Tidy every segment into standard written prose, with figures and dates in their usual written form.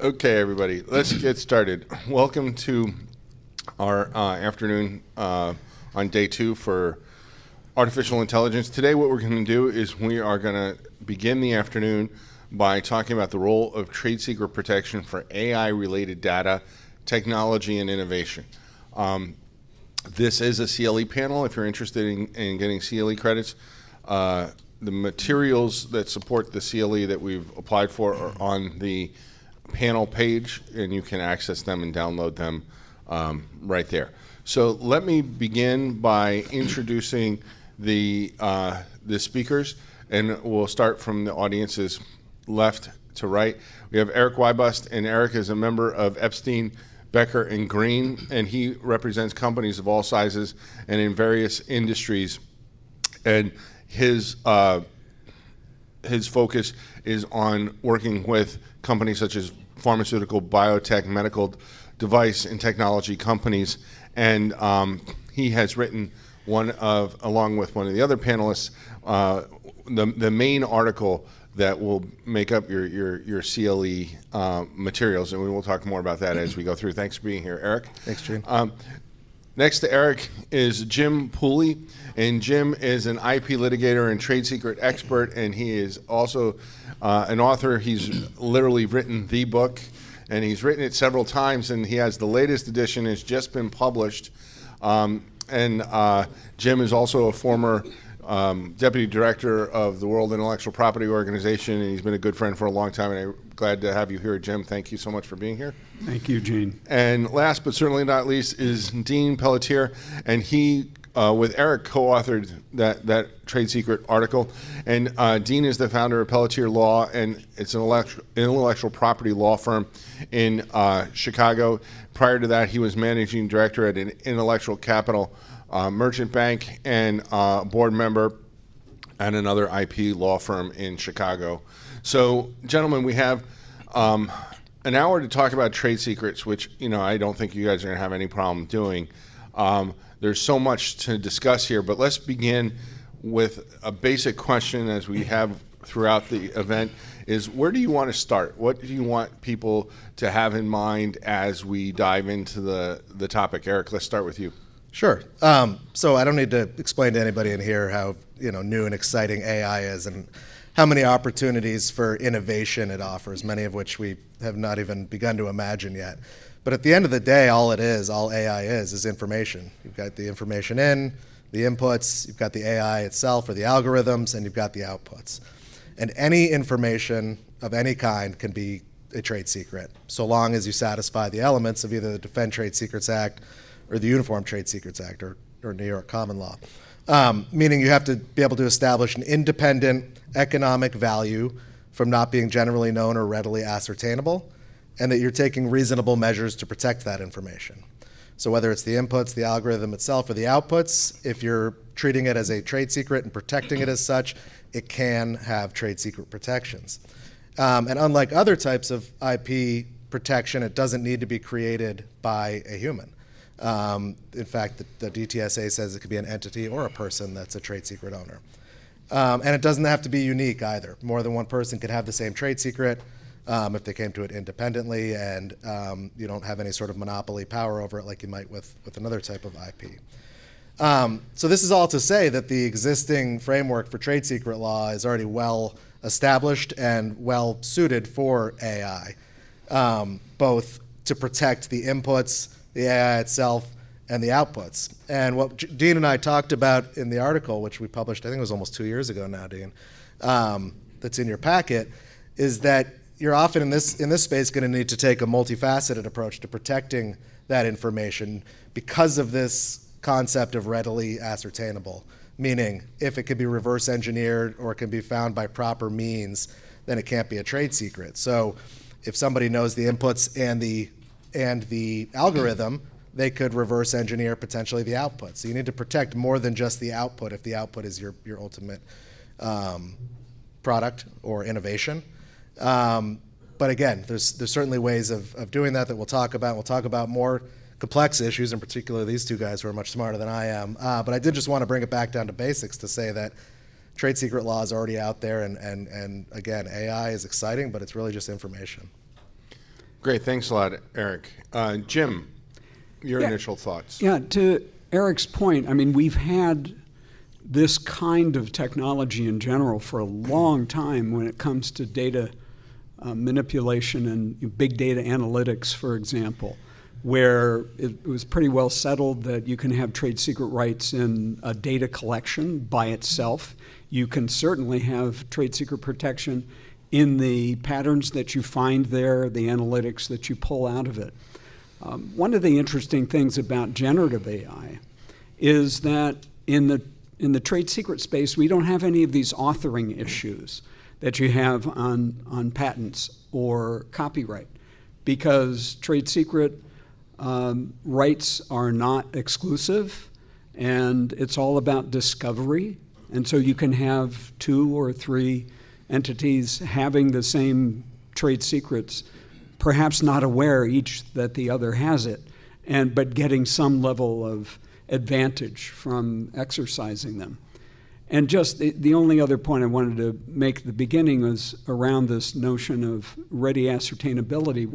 Okay, everybody, let's get started. Welcome to our afternoon on day 2 for artificial intelligence. Today what we're going to do is we are going to begin the afternoon by talking about the role of trade secret protection for AI-related data, technology, and innovation. This is a CLE panel. If you're interested in getting CLE credits, the materials that support the CLE that we've applied for are on the panel page, and you can access them and download them right there. So let me begin by introducing the speakers, and we'll start from the audience's left to right. We have Eric Wybust, and Eric is a member of Epstein, Becker, and Green, and he represents companies of all sizes and in various industries. And his focus is on working with companies such as pharmaceutical, biotech, medical device, and technology companies. And he has written along with one of the other panelists, the main article that will make up your CLE materials. And we will talk more about that as we go through. Thanks for being here, Eric. Thanks, Gene. Next to Eric is Jim Pooley, and Jim is an IP litigator and trade secret expert, and he is also an author. He's literally written the book, and he's written it several times, and he has the latest edition has just been published. Jim is also a former deputy director of the World Intellectual Property Organization, and he's been a good friend for a long time, and I'm glad to have you here, Jim. Thank you so much for being here. Thank you, Gene. And last but certainly not least is Dean Pelletier, and he, with Eric, co-authored that trade secret article. And Dean is the founder of Pelletier Law, and it's an intellectual property law firm in Chicago. Prior to that, he was managing director at an intellectual capital merchant bank and board member at another IP law firm in Chicago. So, gentlemen, we have an hour to talk about trade secrets, which I don't think you guys are going to have any problem doing. There's so much to discuss here, but let's begin with a basic question, as we have throughout the event, is where do you want to start? What do you want people to have in mind as we dive into the topic? Eric, let's start with you. Sure. So I don't need to explain to anybody in here how new and exciting AI is and how many opportunities for innovation it offers, many of which we have not even begun to imagine yet. But at the end of the day, all AI is information. You've got the information in, the inputs, you've got the AI itself or the algorithms, and you've got the outputs. And any information of any kind can be a trade secret, so long as you satisfy the elements of either the Defend Trade Secrets Act or the Uniform Trade Secrets Act or New York common law. Meaning you have to be able to establish an independent economic value from not being generally known or readily ascertainable, and that you're taking reasonable measures to protect that information. So whether it's the inputs, the algorithm itself, or the outputs, if you're treating it as a trade secret and protecting it as such, it can have trade secret protections. And unlike other types of IP protection, it doesn't need to be created by a human. In fact, the DTSA says it could be an entity or a person that's a trade secret owner. And it doesn't have to be unique either. More than one person could have the same trade secret if they came to it independently, and you don't have any sort of monopoly power over it like you might with another type of IP. So this is all to say that the existing framework for trade secret law is already well established and well suited for AI, both to protect the inputs, the AI itself, and the outputs. And what Dean and I talked about in the article, which we published, I think it was almost 2 years ago now, Dean, that's in your packet, is that you're often in this space going to need to take a multifaceted approach to protecting that information because of this concept of readily ascertainable, meaning if it can be reverse engineered or it can be found by proper means, then it can't be a trade secret. So if somebody knows the inputs and the algorithm, they could reverse engineer potentially the output. So you need to protect more than just the output if the output is your ultimate product or innovation. But again, there's certainly ways of doing that we'll talk about. We'll talk about more complex issues, in particular these two guys who are much smarter than I am. But I did just want to bring it back down to basics to say that trade secret law is already out there, and again, AI is exciting, but it's really just information. Great, thanks a lot, Eric. Jim, your initial thoughts. Yeah, to Eric's point, I mean, we've had this kind of technology in general for a long time when it comes to data manipulation and big data analytics, for example, where it was pretty well settled that you can have trade secret rights in a data collection by itself. You can certainly have trade secret protection in the patterns that you find there, the analytics that you pull out of it. One of the interesting things about generative AI is that in the trade secret space, we don't have any of these authoring issues that you have on patents or copyright, because trade secret rights are not exclusive, and it's all about discovery. And so you can have 2 or 3 entities having the same trade secrets, perhaps not aware each that the other has it, but getting some level of advantage from exercising them. And just the only other point I wanted to make at the beginning was around this notion of ready ascertainability.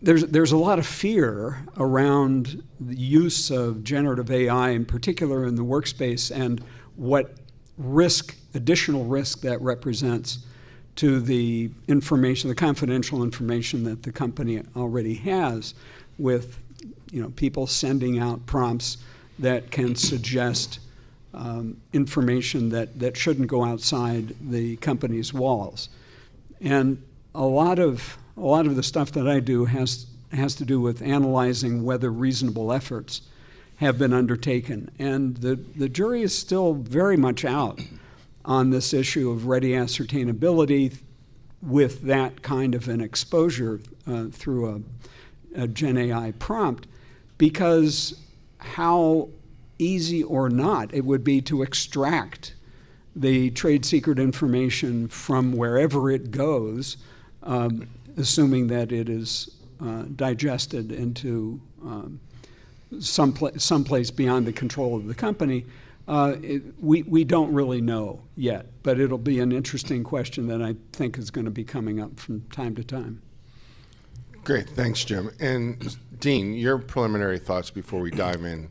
There's a lot of fear around the use of generative AI, in particular in the workspace, and what additional risk that represents to the information, the confidential information that the company already has, with people sending out prompts that can suggest information that shouldn't go outside the company's walls. And a lot of the stuff that I do has to do with analyzing whether reasonable efforts have been undertaken. And the jury is still very much out on this issue of ready ascertainability with that kind of an exposure through a Gen AI prompt, because how easy or not it would be to extract the trade secret information from wherever it goes, assuming that it is digested into someplace beyond the control of the company. We don't really know yet, but it'll be an interesting question that I think is going to be coming up from time to time. Great, thanks, Jim. And Dean, your preliminary thoughts before we dive in.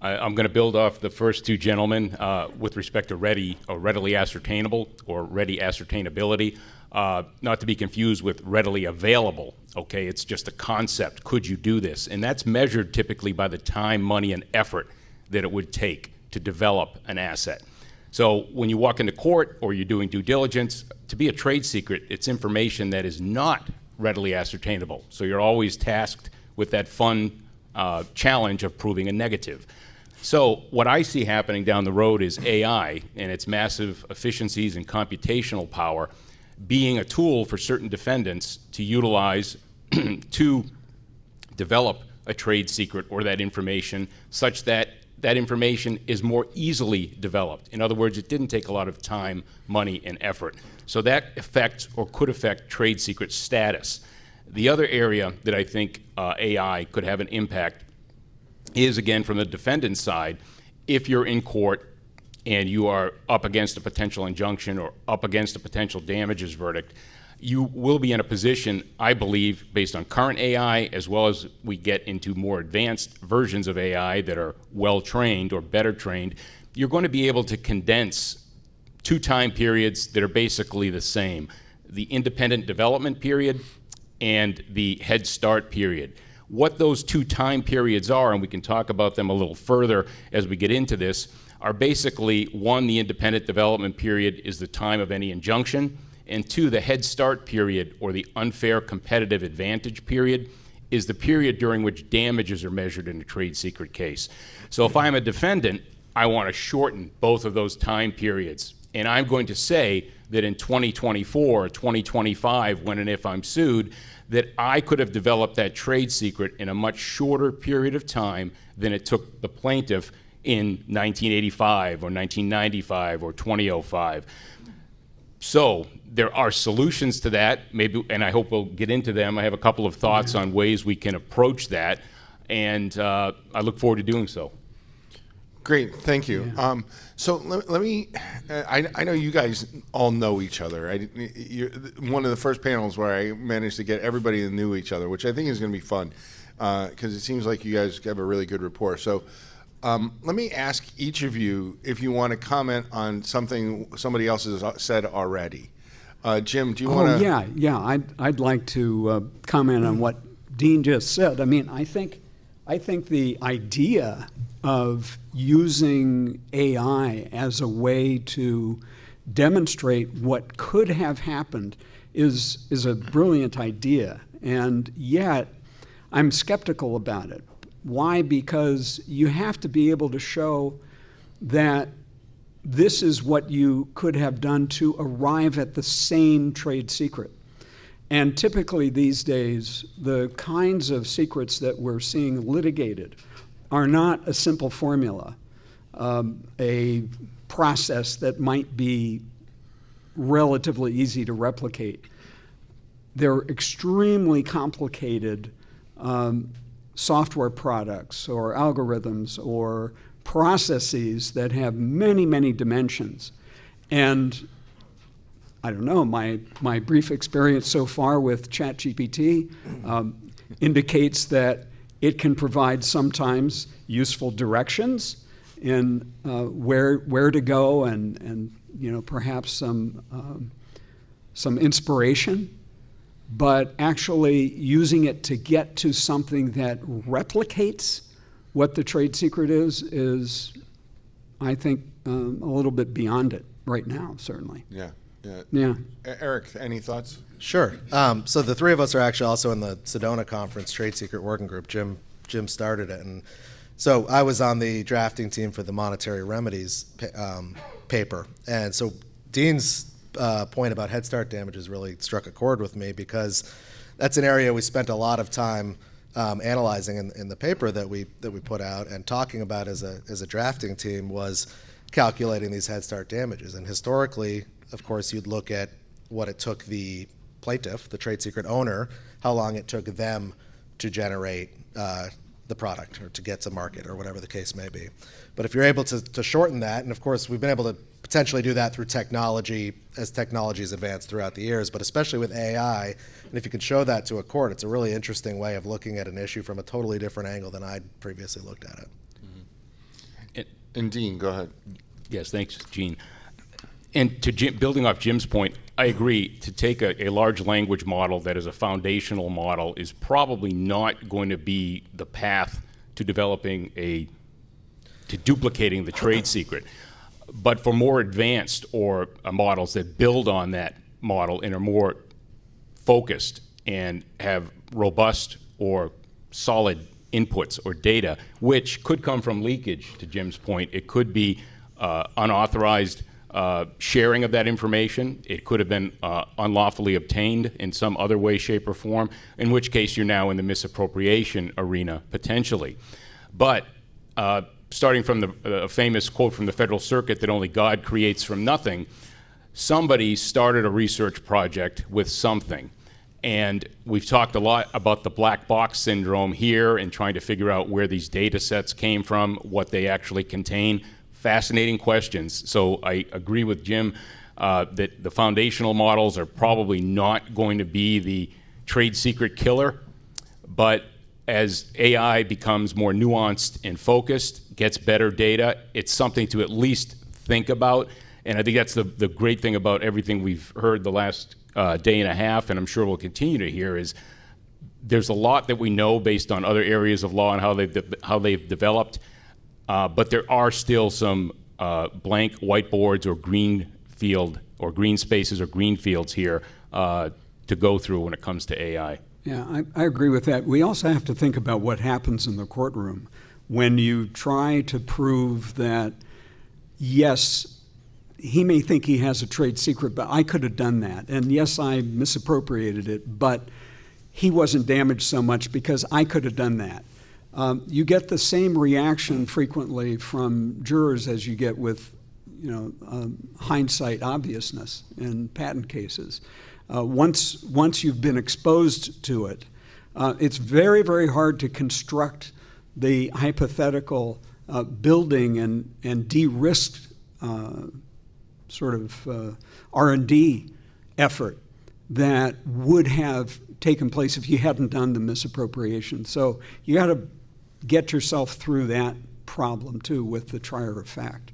I'm going to build off the first 2 gentlemen with respect to ready or readily ascertainable or ready ascertainability, not to be confused with readily available. Okay, it's just a concept. Could you do this? And that's measured typically by the time, money, and effort that it would take to develop an asset. So when you walk into court or you're doing due diligence, to be a trade secret, it's information that is not readily ascertainable. So you're always tasked with that fun challenge of proving a negative. So what I see happening down the road is AI and its massive efficiencies and computational power being a tool for certain defendants to utilize to develop a trade secret or that information such that that information is more easily developed. In other words, it didn't take a lot of time, money, and effort. So that affects or could affect trade secret status. The other area that I think AI could have an impact is, again, from the defendant's side. If you're in court and you are up against a potential injunction or up against a potential damages verdict, you will be in a position, I believe, based on current AI, as well as we get into more advanced versions of AI that are well-trained or better trained, you're going to be able to condense 2 time periods that are basically the same: the independent development period and the head start period. What those 2 time periods are, and we can talk about them a little further as we get into this, are basically, 1, the independent development period is the time of any injunction, and 2, the head start period, or the unfair competitive advantage period, is the period during which damages are measured in a trade secret case. So if I'm a defendant, I want to shorten both of those time periods. And I'm going to say that in 2024 or 2025, when and if I'm sued, that I could have developed that trade secret in a much shorter period of time than it took the plaintiff in 1985 or 1995 or 2005. So there are solutions to that, maybe, and I hope we'll get into them. I have a couple of thoughts on ways we can approach that, and I look forward to doing so. Great, thank you. Yeah. So let me I know you guys all know each other. You're one of the first panels where I managed to get everybody that knew each other, which I think is going to be fun because it seems like you guys have a really good rapport. So let me ask each of you if you want to comment on something somebody else has said already. Jim, do you want to? Yeah. I'd like to comment on what Dean just said. I mean, I think the idea of using AI as a way to demonstrate what could have happened is a brilliant idea, and yet I'm skeptical about it. Why? Because you have to be able to show that this is what you could have done to arrive at the same trade secret. And typically these days, the kinds of secrets that we're seeing litigated are not a simple formula, a process that might be relatively easy to replicate. They're extremely complicated software products or algorithms or processes that have many, many dimensions. And I don't know, my brief experience so far with ChatGPT indicates that it can provide sometimes useful directions in where to go and perhaps some inspiration, but actually using it to get to something that replicates what the trade secret is I think, a little bit beyond it right now, certainly. Yeah. Eric, any thoughts? Sure. So the three of us are actually also in the Sedona Conference Trade Secret Working Group. Jim started it, and so I was on the drafting team for the monetary remedies paper. And so Dean's point about Head Start damages really struck a chord with me, because that's an area we spent a lot of time analyzing in the paper that we put out, and talking about as a drafting team was calculating these Head Start damages. And historically, of course, you'd look at what it took the plaintiff, the trade secret owner, how long it took them to generate the product or to get to market or whatever the case may be. But if you're able to shorten that, and of course we've been able to potentially do that through technology as technology has advanced throughout the years, but especially with AI, and if you can show that to a court, it's a really interesting way of looking at an issue from a totally different angle than I'd previously looked at it. And, And Dean, go ahead. yes, thanks, Gene. And to building off Jim's point, I agree, to take a large language model that is a foundational model is probably not going to be the path to developing to duplicating the trade secret. But for more advanced or models that build on that model and are more focused and have robust or solid inputs or data, which could come from leakage, to Jim's point. It could be unauthorized sharing of that information. It could have been unlawfully obtained in some other way, shape, or form, in which case you're now in the misappropriation arena, potentially. But starting from the famous quote from the Federal Circuit that only God creates from nothing, somebody started a research project with something. And we've talked a lot about the black box syndrome here and trying to figure out where these data sets came from, what they actually contain. Fascinating questions. So I agree with Jim that the foundational models are probably not going to be the trade secret killer, but as AI becomes more nuanced and focused, gets better data, it's something to at least think about. And I think that's the great thing about everything we've heard the last day and a half, and I'm sure we'll continue to hear, is there's a lot that we know based on other areas of law and how they've developed, but there are still some blank whiteboards or green field or green spaces or green fields here to go through when it comes to AI. Yeah, I agree with that. We also have to think about what happens in the courtroom when you try to prove that, yes, he may think he has a trade secret, but I could have done that. And yes, I misappropriated it, but he wasn't damaged so much because I could have done that. You get the same reaction frequently from jurors as you get with, hindsight obviousness in patent cases. Once you've been exposed to it, it's very, very hard to construct the hypothetical building and de-risked sort of R&D effort that would have taken place if you hadn't done the misappropriation. So you got to get yourself through that problem too with the trier of fact.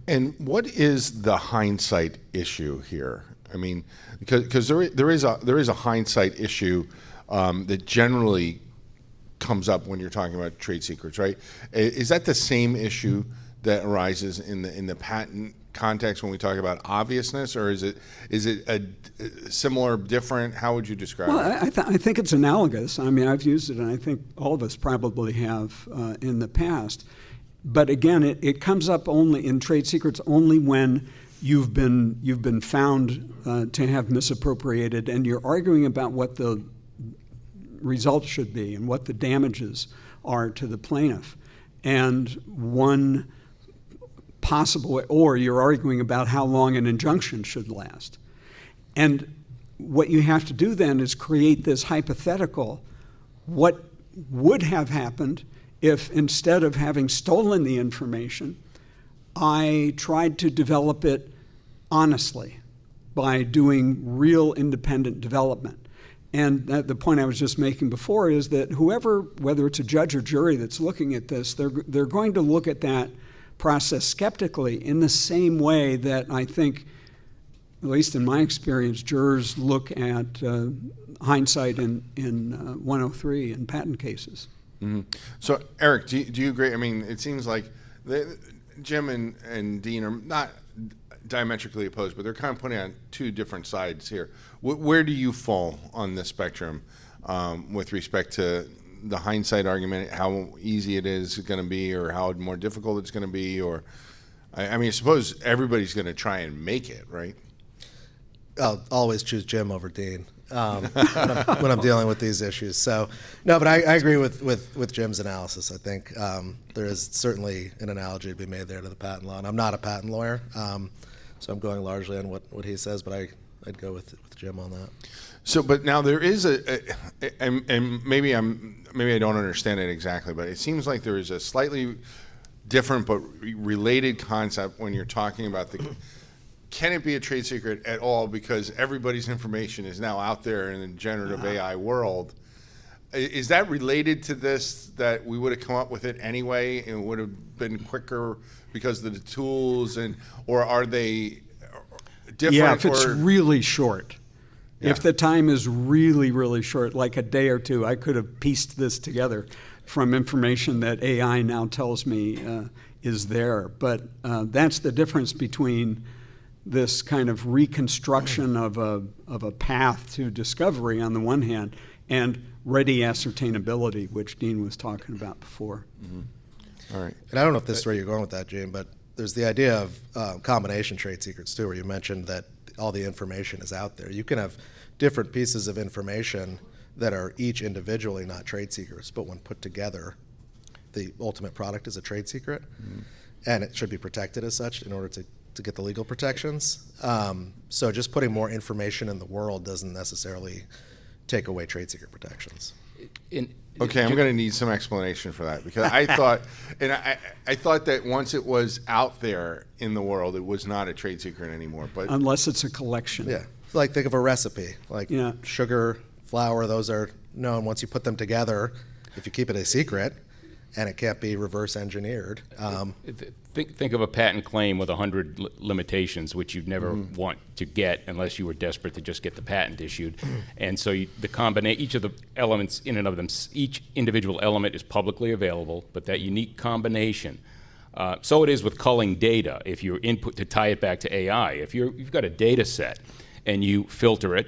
And what is the hindsight issue here? I mean, because there is a hindsight issue that generally comes up when you're talking about trade secrets, right? Is that the same issue that arises in the patent context when we talk about obviousness, or is it a similar, different? How would you describe it? I think it's analogous. I mean, I've used it, and I think all of us probably have in the past. But again, it comes up only in trade secrets only when you've been found to have misappropriated, and you're arguing about what the results should be and what the damages are to the plaintiff. And one possible, or you're arguing about how long an injunction should last. And what you have to do then is create this hypothetical, what would have happened if instead of having stolen the information, I tried to develop it honestly by doing real independent development. And the point I was just making before is that whoever, whether it's a judge or jury that's looking at this, they're going to look at that process skeptically in the same way that I think, at least in my experience, jurors look at hindsight in 103 in patent cases. Mm-hmm. So, Eric, do you agree? I mean, it seems like Jim and Dean are not diametrically opposed, but they're kind of putting on two different sides here. Where do you fall on this spectrum with respect to the hindsight argument, how easy it is going to be, or how more difficult it's going to be? Or, I mean, I suppose everybody's going to try and make it, right? I'll always choose Jim over Dean when I'm dealing with these issues. So, no, but I agree with Jim's analysis. I think there is certainly an analogy to be made there to the patent law. And I'm not a patent lawyer, so I'm going largely on what he says, but I'd go with Jim on that. So, but now there is and maybe I don't understand it exactly, but it seems like there is a slightly different but related concept when you're talking about can it be a trade secret at all because everybody's information is now out there in the generative AI world? Is that related to this, that we would have come up with it anyway and it would have been quicker because of the tools, or are they different? Yeah, if it's really short. Yeah. If the time is really, really short, like a day or two, I could have pieced this together from information that AI now tells me is there. But that's the difference between this kind of reconstruction of a path to discovery on the one hand, and ready ascertainability, which Dean was talking about before. Mm-hmm. All right. And I don't know if this is where you're going with that, Gene, but there's the idea of combination trade secrets too, where you mentioned that all the information is out there. You can have different pieces of information that are each individually not trade secrets, but when put together, the ultimate product is a trade secret, and it should be protected as such in order to get the legal protections. So just putting more information in the world doesn't necessarily take away trade secret protections. Okay, I'm going to need some explanation for that, because I thought, and I thought that once it was out there in the world, it was not a trade secret anymore. But unless it's a collection. Yeah, like think of a recipe, like sugar, flour, those are known. Once you put them together, if you keep it a secret, and it can't be reverse engineered. Think of a patent claim with 100 limitations, which you'd never want to get unless you were desperate to just get the patent issued. And so each of the elements in and of them, each individual element is publicly available, but that unique combination. So it is with culling data. If you're input, to tie it back to AI, if you've got a data set and you filter it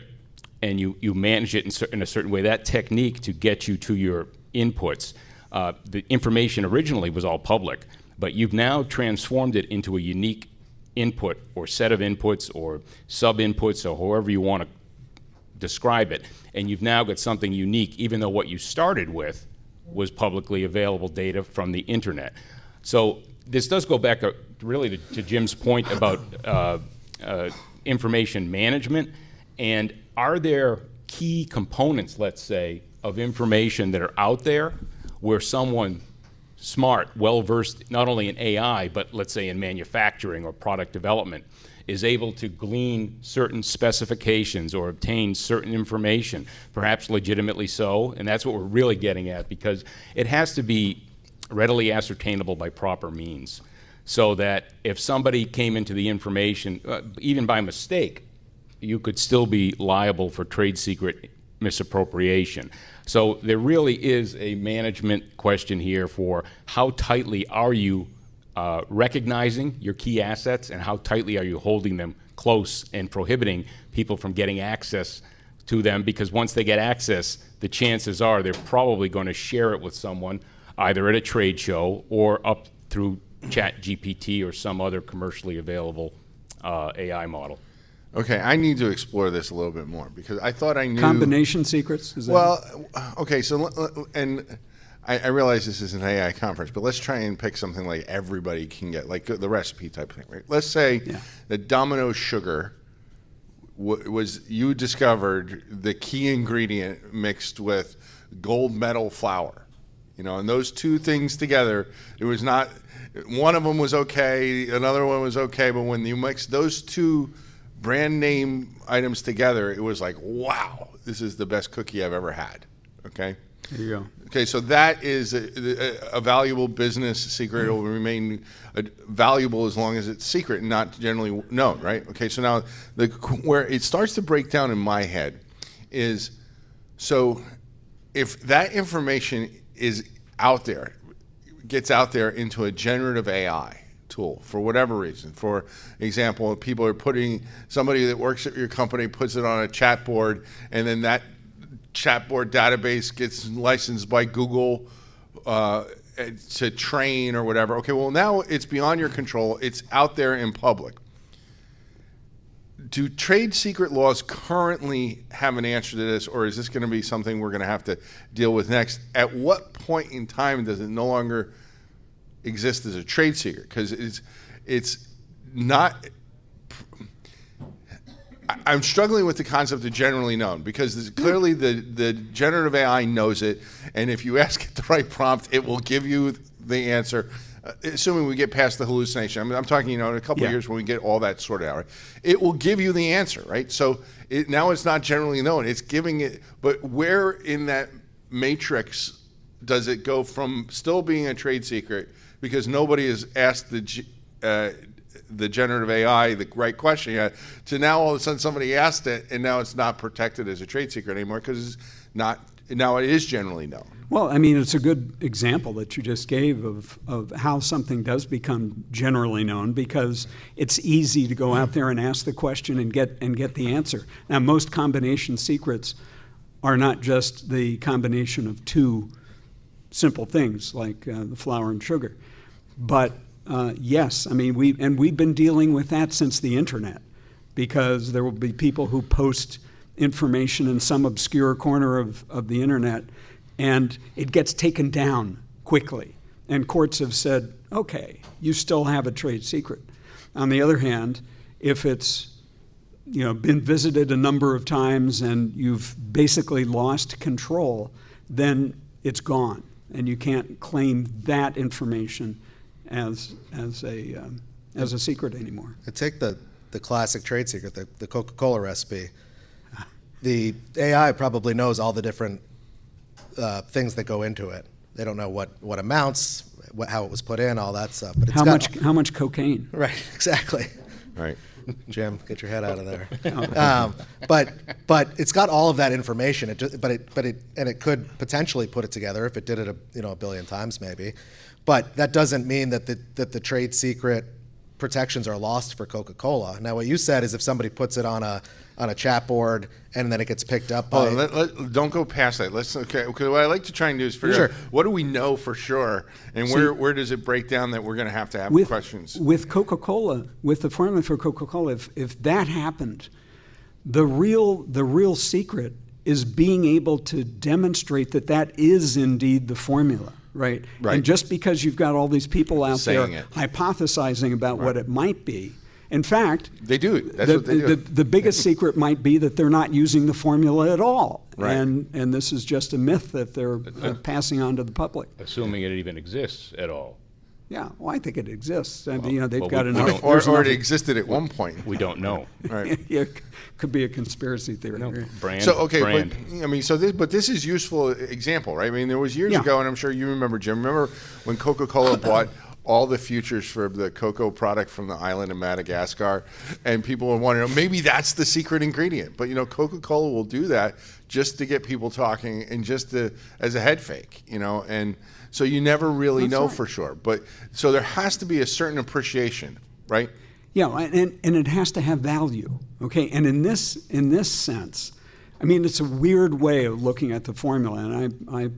and you manage it in a certain way, that technique to get you to your inputs, the information originally was all public, but you've now transformed it into a unique input or set of inputs or sub-inputs or however you want to describe it, and you've now got something unique, even though what you started with was publicly available data from the internet. So this does go back really to Jim's point about information management, and are there key components, let's say, of information that are out there where someone smart, well-versed, not only in AI, but let's say in manufacturing or product development, is able to glean certain specifications or obtain certain information, perhaps legitimately so, and that's what we're really getting at, because it has to be readily ascertainable by proper means, so that if somebody came into the information, even by mistake, you could still be liable for trade secret misappropriation. So there really is a management question here for how tightly are you recognizing your key assets, and how tightly are you holding them close and prohibiting people from getting access to them, because once they get access, the chances are they're probably going to share it with someone either at a trade show or up through ChatGPT or some other commercially available AI model. Okay, I need to explore this a little bit more because I thought I knew. Combination secrets? Is that Well, okay, so, and I realize this is an AI conference, but let's try and pick something like everybody can get, like the recipe type thing, right? Let's say that Domino sugar was, you discovered the key ingredient mixed with gold medal flour, you know, and those two things together, it was not, one of them was okay, another one was okay, but when you mix those two brand name items together, it was like, wow, this is the best cookie I've ever had, okay? There you go. Okay, so that is a valuable business secret. It will remain valuable as long as it's secret and not generally known, right? Okay, so now where it starts to break down in my head is, so if that information is out there, gets out there into a generative AI tool for whatever reason. For example, people are putting, somebody that works at your company puts it on a chat board, and then that chatbot database gets licensed by Google to train or whatever. Okay, well now it's beyond your control. It's out there in public. Do trade secret laws currently have an answer to this, or is this going to be something we're going to have to deal with next? At what point in time does it no longer exist as a trade secret? Because it's not. I'm struggling with the concept of generally known, because clearly the generative AI knows it, and if you ask it the right prompt, it will give you the answer, assuming we get past the hallucination. I mean, I'm talking, in a couple of years when we get all that sorted out, right? It will give you the answer, right? So now it's not generally known. It's giving it, but where in that matrix does it go from still being a trade secret because nobody has asked the generative AI the right question yet, to now all of a sudden somebody asked it and now it's not protected as a trade secret anymore because it's not, now it is generally known. Well, I mean, it's a good example that you just gave of how something does become generally known, because it's easy to go out there and ask the question and get the answer. Now, most combination secrets are not just the combination of two simple things like the flour and sugar, but yes, I mean, we've been dealing with that since the internet, because there will be people who post information in some obscure corner of the internet, and it gets taken down quickly. And courts have said, okay, you still have a trade secret. On the other hand, if it's been visited a number of times and you've basically lost control, then it's gone, and you can't claim that information as a secret anymore. Take the classic trade secret, the Coca-Cola recipe. The AI probably knows all the different things that go into it. They don't know what amounts, how it was put in, all that stuff. But it's how much cocaine? Right, exactly. Right. Jim, get your head out of there. But it's got all of that information. It could potentially put it together if it did it a billion times maybe. But that doesn't mean that the trade secret protections are lost for Coca-Cola. Now, what you said is if somebody puts it on a chat board and then it gets picked up by... don't go past that. Okay, what I like to try and do is figure out what do we know for sure, and where does it break down that we're going to have questions. With Coca-Cola, with the formula for Coca-Cola, if that happened, the real secret is being able to demonstrate that is indeed the formula. Right. And just because you've got all these people out there hypothesizing about what it might be, In fact, They do. That's what they do. The biggest secret might be that they're not using the formula at all. Right. And this is just a myth that they're passing on to the public. Assuming it even exists at all. Yeah, well, I think it exists. I mean, they've well, got we enough. don't- Or there's enough- it existed at one point. We don't know. Right. Yeah, could be a conspiracy theory. Brand, So okay, brand. but I mean, this is useful example, right? I mean, there was years Yeah. ago, and I'm sure you remember, Jim. Remember when Coca-Cola bought all the futures for the cocoa product from the island of Madagascar, and people were wondering, maybe that's the secret ingredient. But Coca-Cola will do that just to get people talking and just as a head fake, and so you never really That's know right. for sure. But so there has to be a certain appreciation, right? Yeah, and it has to have value. Okay, and in this sense, I mean, it's a weird way of looking at the formula, and I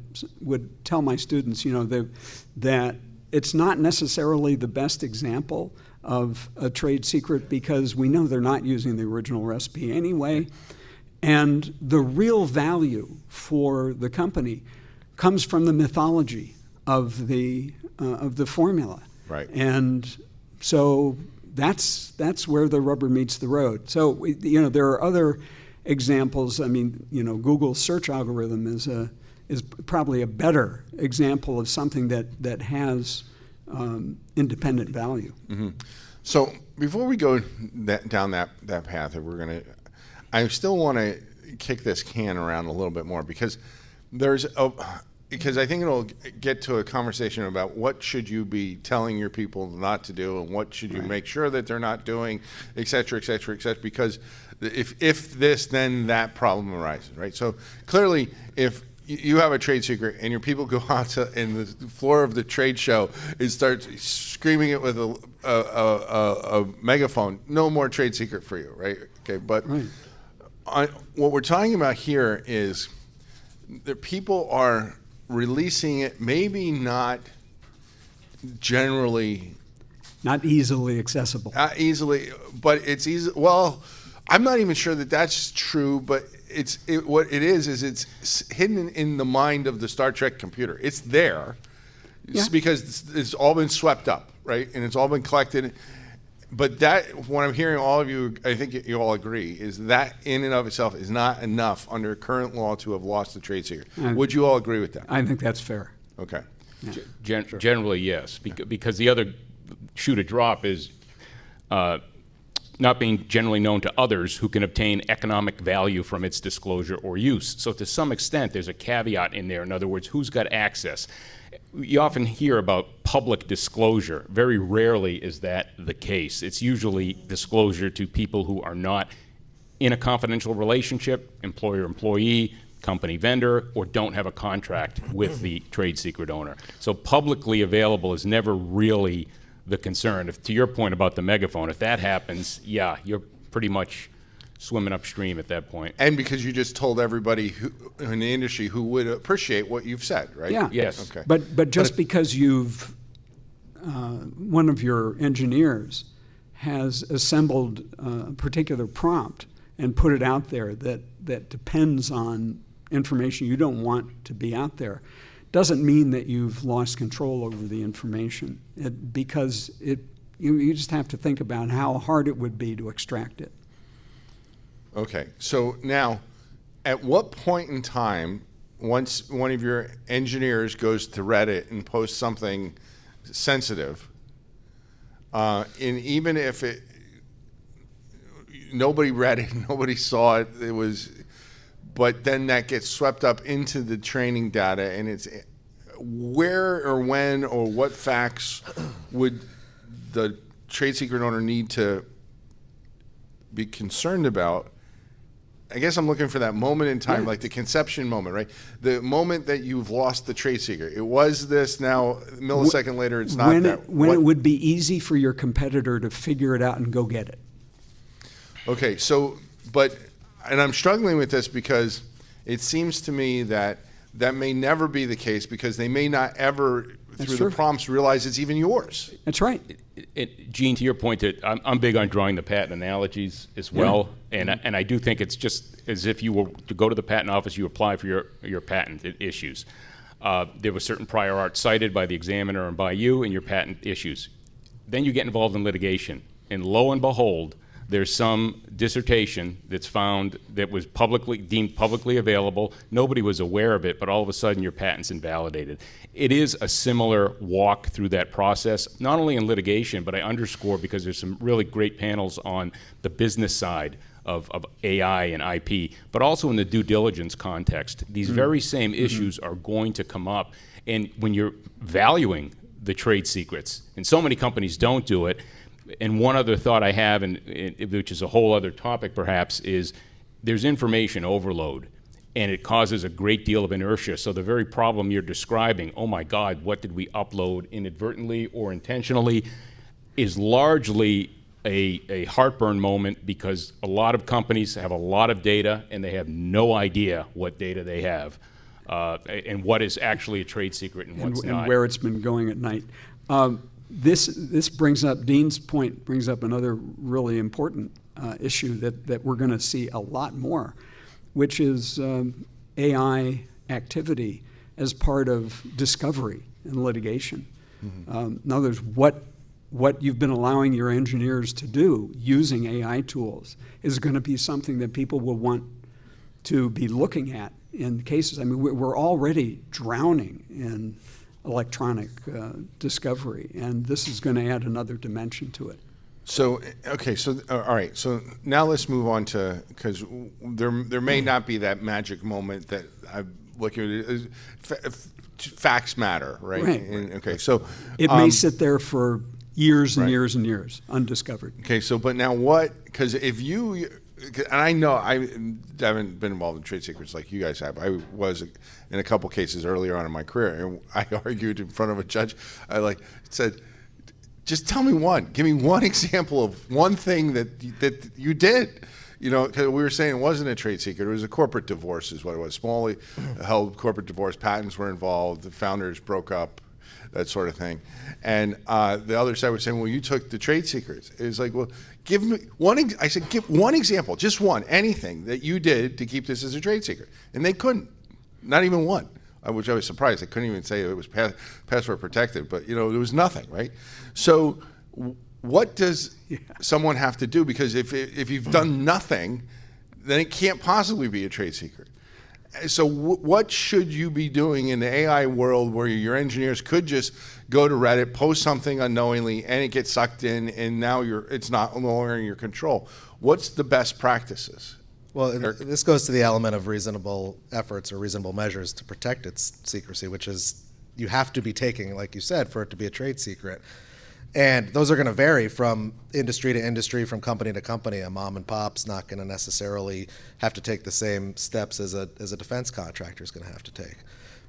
would tell my students, that it's not necessarily the best example of a trade secret because we know they're not using the original recipe anyway, and the real value for the company comes from the mythology of the formula. Right. And so that's where the rubber meets the road. So there are other examples. I mean, Google's search algorithm is probably a better example of something that has independent value. Mm-hmm. So before we go down that path, I still want to kick this can around a little bit more because because I think it'll get to a conversation about what should you be telling your people not to do and what should you make sure that they're not doing, et cetera, et cetera, et cetera. Because if this, then that problem arises, right? So clearly, if you have a trade secret and your people go out in the floor of the trade show and start screaming it with a megaphone, no more trade secret for you, right? Okay, but what we're talking about here is that people are releasing it, maybe not generally, not easily accessible. easily, but it's easy. Well, I'm not even sure that that's true, but what it is it's hidden in the mind of the Star Trek computer. It's there. It's because it's all been swept up, right? And it's all been collected. But what I'm hearing all of you, I think you all agree, is that in and of itself is not enough under current law to have lost the trade secret. Would you all agree with that? I think that's fair. Okay. Generally, yes, because the other shoe to drop is not being generally known to others who can obtain economic value from its disclosure or use. So to some extent, there's a caveat in there. In other words, who's got access? You often hear about public disclosure. Very rarely is that the case. It's usually disclosure to people who are not in a confidential relationship, employer-employee, company-vendor, or don't have a contract with the trade secret owner. So publicly available is never really the concern. To your point about the megaphone, if that happens, yeah, you're pretty much swimming upstream at that point. And because you just told everybody in the industry who would appreciate what you've said, right? Yeah. Yes. Okay. But just because you've one of your engineers has assembled a particular prompt and put it out there that depends on information you don't want to be out there, doesn't mean that you've lost control over the information. Because you just have to think about how hard it would be to extract it. Okay, so now, at what point in time, once one of your engineers goes to Reddit and posts something sensitive, and even if nobody read it, nobody saw it, but then that gets swept up into the training data, and it's where or when or what facts would the trade secret owner need to be concerned about? I guess I'm looking for that moment in time, like the conception moment, right? The moment that you've lost the trade secret. It was this, now a millisecond later it's not that. When it would be easy for your competitor to figure it out and go get it. Okay, so, and I'm struggling with this because it seems to me that may never be the case because they may not ever, through the prompts, realize it's even yours. That's right. Gene, to your point, that I'm big on drawing the patent analogies as well, and I do think it's just as if you were to go to the patent office, you apply for your patent issues. There was certain prior art cited by the examiner and by you in your patent issues. Then you get involved in litigation, and lo and behold, there's some dissertation that's found that was deemed publicly available. Nobody was aware of it, but all of a sudden your patent's invalidated. It is a similar walk through that process, not only in litigation, but I underscore because there's some really great panels on the business side of AI and IP, but also in the due diligence context. These very same issues are going to come up. And when you're valuing the trade secrets, and so many companies don't do it, and one other thought I have, which is a whole other topic perhaps, is there's information overload, and it causes a great deal of inertia. So the very problem you're describing, oh my God, what did we upload inadvertently or intentionally, is largely a heartburn moment because a lot of companies have a lot of data and they have no idea what data they have and what is actually a trade secret and what's not. And where it's been going at night. This brings up, Dean's point brings up another really important issue that we're going to see a lot more, which is AI activity as part of discovery and litigation. In other words, what you've been allowing your engineers to do using AI tools is going to be something that people will want to be looking at in cases. I mean, we're already drowning in electronic discovery, and this is going to add another dimension to it. So, okay, so, all right, so now let's move on to, because there may not be that magic moment that I'm looking at. Facts matter, right? Right. And, okay, so. It may sit there for years and right. years and years, undiscovered. Okay, so, but now what, because if you, and I know I haven't been involved in trade secrets like you guys have. I was in a couple cases earlier on in my career, and I argued in front of a judge. I said, just tell me one. Give me one example of one thing that you did. You know, because we were saying it wasn't a trade secret. It was a corporate divorce is what it was. Small held corporate divorce. Patents were involved. The founders broke up, that sort of thing. And the other side was saying, well, you took the trade secrets. It was like, well, give me one. I said, give one example, just one, anything that you did to keep this as a trade secret. And they couldn't, not even one, which I was surprised. They couldn't even say it was password protected, but you know, there was nothing, right? So what does someone have to do? Because if you've done nothing, then it can't possibly be a trade secret. So what should you be doing in the AI world where your engineers could just go to Reddit, post something unknowingly, and it gets sucked in, and now it's no longer in your control? What's the best practices? Well, this goes to the element of reasonable efforts or reasonable measures to protect its secrecy, which is you have to be taking, like you said, for it to be a trade secret. And those are going to vary from industry to industry, from company to company. A mom and pop's not going to necessarily have to take the same steps as a defense contractor is going to have to take.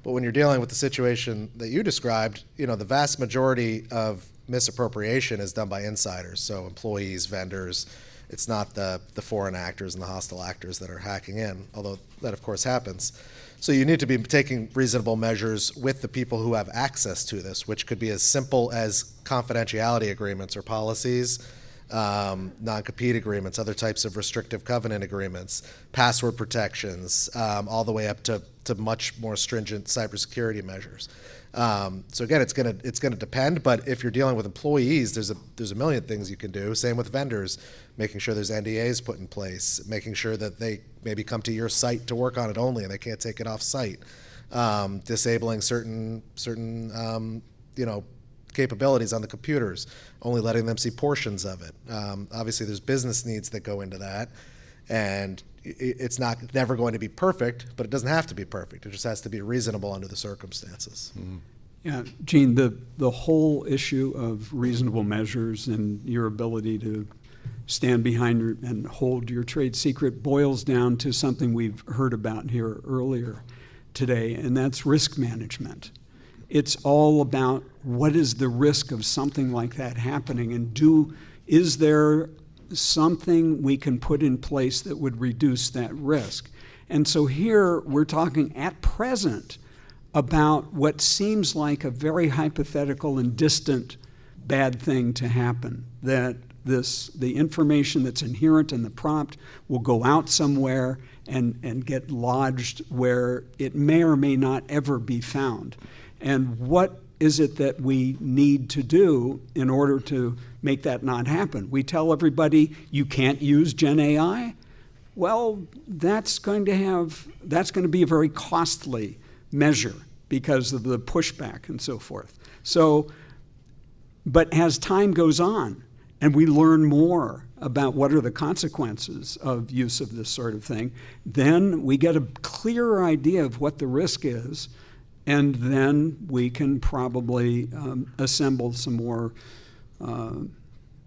But when you're dealing with the situation that you described, you know, the vast majority of misappropriation is done by insiders, so employees, vendors. It's not the foreign actors and the hostile actors that are hacking in, although that, of course, happens. So you need to be taking reasonable measures with the people who have access to this, which could be as simple as confidentiality agreements or policies, non-compete agreements, other types of restrictive covenant agreements, password protections, all the way up to much more stringent cybersecurity measures. So again, it's gonna depend. But if you're dealing with employees, there's a million things you can do. Same with vendors, making sure there's NDAs put in place, making sure that they maybe come to your site to work on it only, and they can't take it off site. Disabling certain capabilities on the computers, only letting them see portions of it. Obviously, there's business needs that go into that, and it's never going to be perfect, but it doesn't have to be perfect. It just has to be reasonable under the circumstances. Mm-hmm. Yeah, Gene, the whole issue of reasonable measures and your ability to stand behind and hold your trade secret boils down to something we've heard about here earlier today, and that's risk management. It's all about what is the risk of something like that happening, and is there something we can put in place that would reduce that risk? And so here we're talking at present about what seems like a very hypothetical and distant bad thing to happen, that the information that's inherent in the prompt will go out somewhere and get lodged where it may or may not ever be found. And what is it that we need to do in order to make that not happen? We tell everybody you can't use Gen AI. Well, that's going to be a very costly measure because of the pushback and so forth. So, but as time goes on and we learn more about what are the consequences of use of this sort of thing, then we get a clearer idea of what the risk is, and then we can probably assemble some more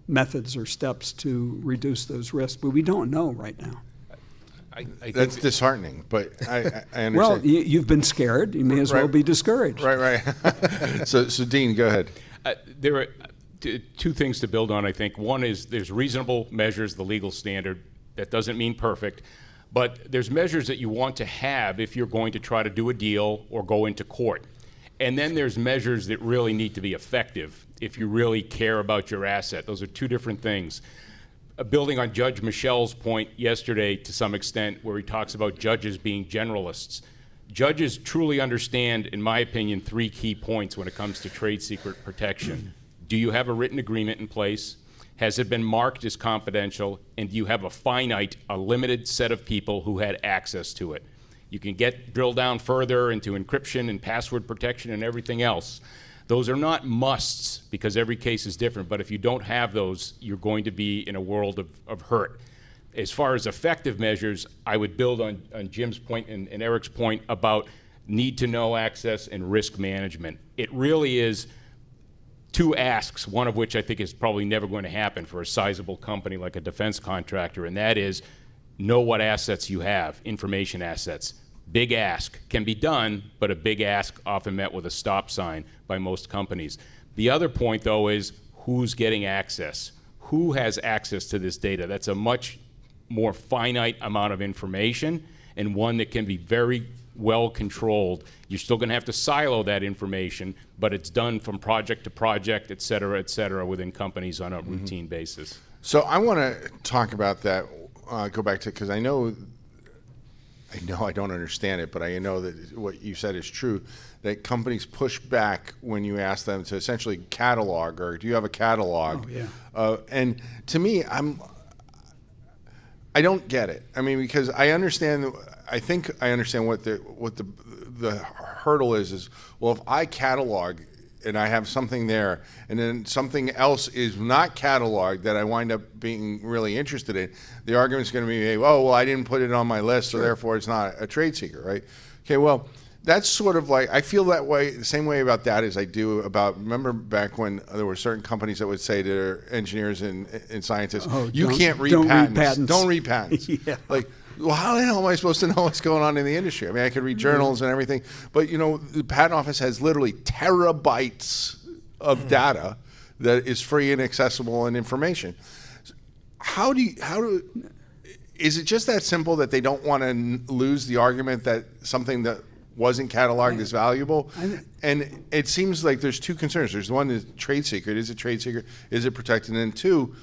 methods or steps to reduce those risks. But we don't know right now. I think That's disheartening, but I understand. Well, you've been scared. You may as well Right. be discouraged. Right. So Dean, go ahead. there are two things to build on, I think. One is there's reasonable measures, the legal standard. That doesn't mean perfect, but there's measures that you want to have if you're going to try to do a deal or go into court. And then there's measures that really need to be effective if you really care about your asset. Those are two different things. Building on Judge Michel's point yesterday to some extent, where he talks about judges being generalists. Judges truly understand, in my opinion, three key points when it comes to trade secret protection. Do you have a written agreement in place? Has it been marked as confidential? And do you have a limited set of people who had access to it? You can drill down further into encryption and password protection and everything else. Those are not musts because every case is different, but if you don't have those, you're going to be in a world of hurt. As far as effective measures, I would build on Jim's point and Eric's point about need to know access and risk management. It really is two asks, one of which I think is probably never going to happen for a sizable company like a defense contractor, and that is know what assets you have, information assets. Big ask can be done, but a big ask often met with a stop sign by most companies. The other point, though, is who's getting access? Who has access to this data? That's a much more finite amount of information and one that can be very well controlled. You're still going to have to silo that information, but it's done from project to project, et cetera, within companies on a routine basis. So I want to talk about that, go back to, because I know I don't understand it, but I know that what you said is true, that companies push back when you ask them to essentially catalog, or do you have a catalog? Oh, yeah. And to me, I don't get it. I mean, because I think I understand what the hurdle is, well, if I catalog and I have something there, and then something else is not cataloged that I wind up being really interested in, the argument's going to be, oh, well, I didn't put it on my list, so therefore it's not a trade secret, right? Okay, well, that's sort of like, I feel that way, the same way about that as I do about, remember back when there were certain companies that would say to their engineers and scientists, you can't read patents. Don't read patents. Yeah. Like, well, how the hell am I supposed to know what's going on in the industry? I mean, I could read journals and everything, but the Patent Office has literally terabytes of data that is free and accessible and information. Is it just that simple that they don't want to lose the argument that something that wasn't cataloged is valuable? And it seems like there's two concerns. There's one is trade secret. Is it trade secret? Is it protected? And two,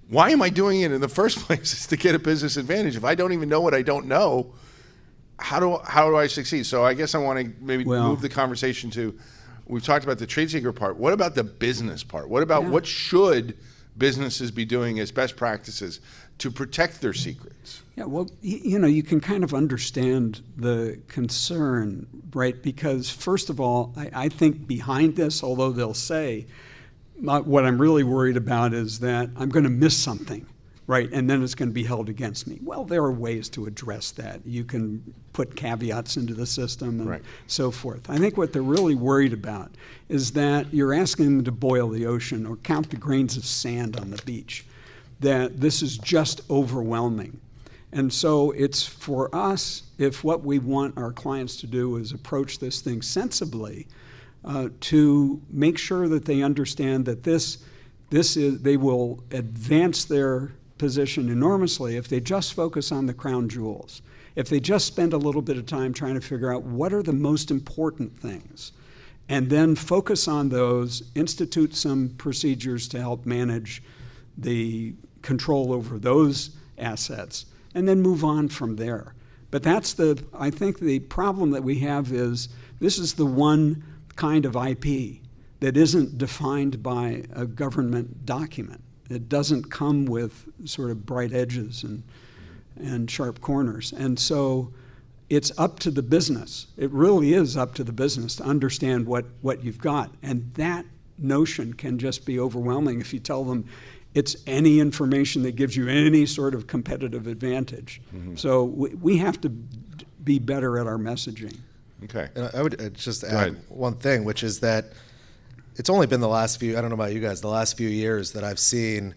why am I doing it in the first place? Is to get a business advantage. If I don't even know what I don't know, how do I succeed? So I guess I want to maybe move the conversation to, we've talked about the trade secret part. What about the business part? What about what should businesses be doing as best practices to protect their secrets? Yeah, well, you can kind of understand the concern, right? Because first of all, I think behind this, although they'll say, what I'm really worried about is that I'm going to miss something, right? And then it's going to be held against me. Well, there are ways to address that. You can put caveats into the system and so forth. I think what they're really worried about is that you're asking them to boil the ocean or count the grains of sand on the beach, that this is just overwhelming. And so it's for us, if what we want our clients to do is approach this thing sensibly, to make sure that they understand that they will advance their position enormously if they just focus on the crown jewels. If they just spend a little bit of time trying to figure out what are the most important things, and then focus on those, institute some procedures to help manage the control over those assets, and then move on from there. But I think the problem that we have is this is the one kind of IP that isn't defined by a government document. It doesn't come with sort of bright edges and sharp corners. And so it's up to the business. It really is up to the business to understand what you've got. And that notion can just be overwhelming if you tell them it's any information that gives you any sort of competitive advantage. So we have to be better at our messaging. Okay. And I would just add one thing, which is that it's only been the last few, I don't know about you guys, the last few years that I've seen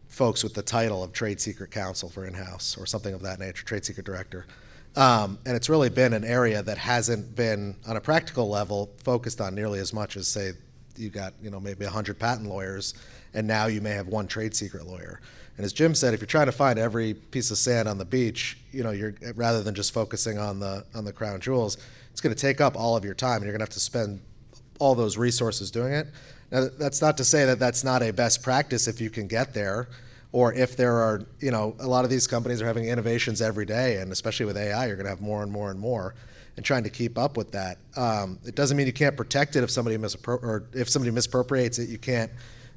folks with the title of trade secret counsel for in-house or something of that nature, trade secret director. And it's really been an area that hasn't been, on a practical level, focused on nearly as much as, say, you got maybe 100 patent lawyers, and now you may have one trade secret lawyer. And as Jim said, if you're trying to find every piece of sand on the beach, you're rather than just focusing on the crown jewels, it's going to take up all of your time, and you're going to have to spend all those resources doing it. Now, that's not to say that that's not a best practice if you can get there, or if there are, a lot of these companies are having innovations every day, and especially with AI, you're going to have more and more and more, and trying to keep up with that. It doesn't mean you can't protect it if somebody misappropriates it. You can't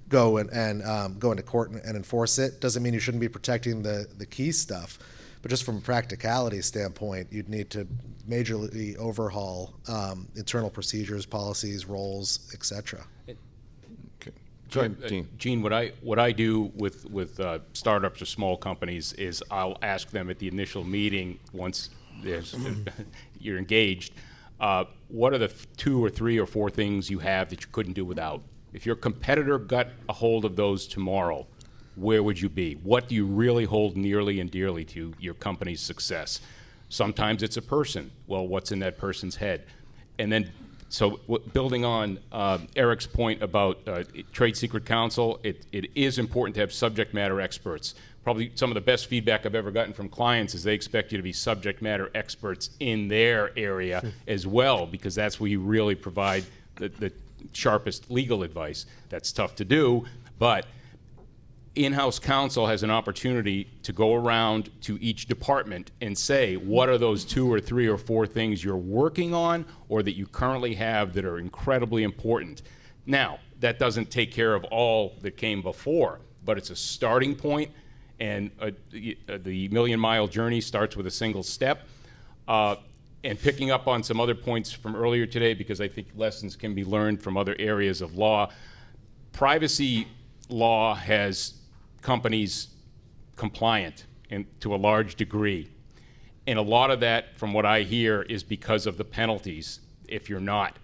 go and go into court and enforce it. Doesn't mean you shouldn't be protecting the key stuff. But just from a practicality standpoint, you'd need to majorly overhaul internal procedures, policies, roles, et cetera. Okay. Go ahead, Dean. Gene, what I do with startups or small companies is I'll ask them at the initial meeting, once you're engaged, what are the 2 or 3 or 4 things you have that you couldn't do without? If your competitor got a hold of those tomorrow, where would you be? What do you really hold nearly and dearly to your company's success? Sometimes it's a person. Well, what's in that person's head? And then, so building on Eric's point about trade secret counsel, it is important to have subject matter experts. Probably some of the best feedback I've ever gotten from clients is they expect you to be subject matter experts in their area as well, because that's where you really provide the sharpest legal advice. That's tough to do, but in-house counsel has an opportunity to go around to each department and say, what are those 2 or 3 or 4 things you're working on or that you currently have that are incredibly important? Now, that doesn't take care of all that came before, but it's a starting point, and the million-mile journey starts with a single step. And picking up on some other points from earlier today, because I think lessons can be learned from other areas of law, privacy law has companies compliant to a large degree. And a lot of that, from what I hear, is because of the penalties if you're not,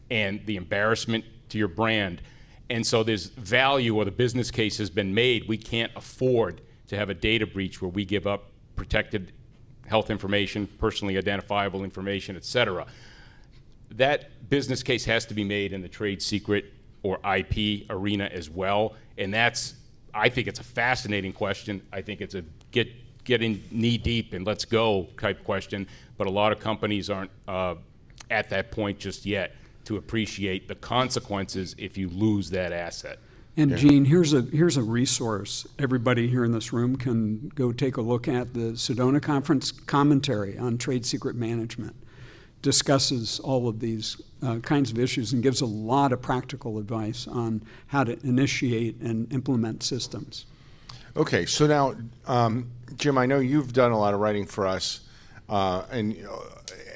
and the embarrassment to your brand. And so there's value, or the business case has been made. We can't afford to have a data breach where we give up protected health information, personally identifiable information, et cetera. That business case has to be made in the trade secret or IP arena as well. And I think it's a fascinating question. I think it's a get in knee deep and let's go type question. But a lot of companies aren't at that point just yet to appreciate the consequences if you lose that asset. And Gene, here's a resource. Everybody here in this room can go take a look at the Sedona Conference commentary on trade secret management. Discusses all of these kinds of issues and gives a lot of practical advice on how to initiate and implement systems. Okay, so now, Jim, I know you've done a lot of writing for us, and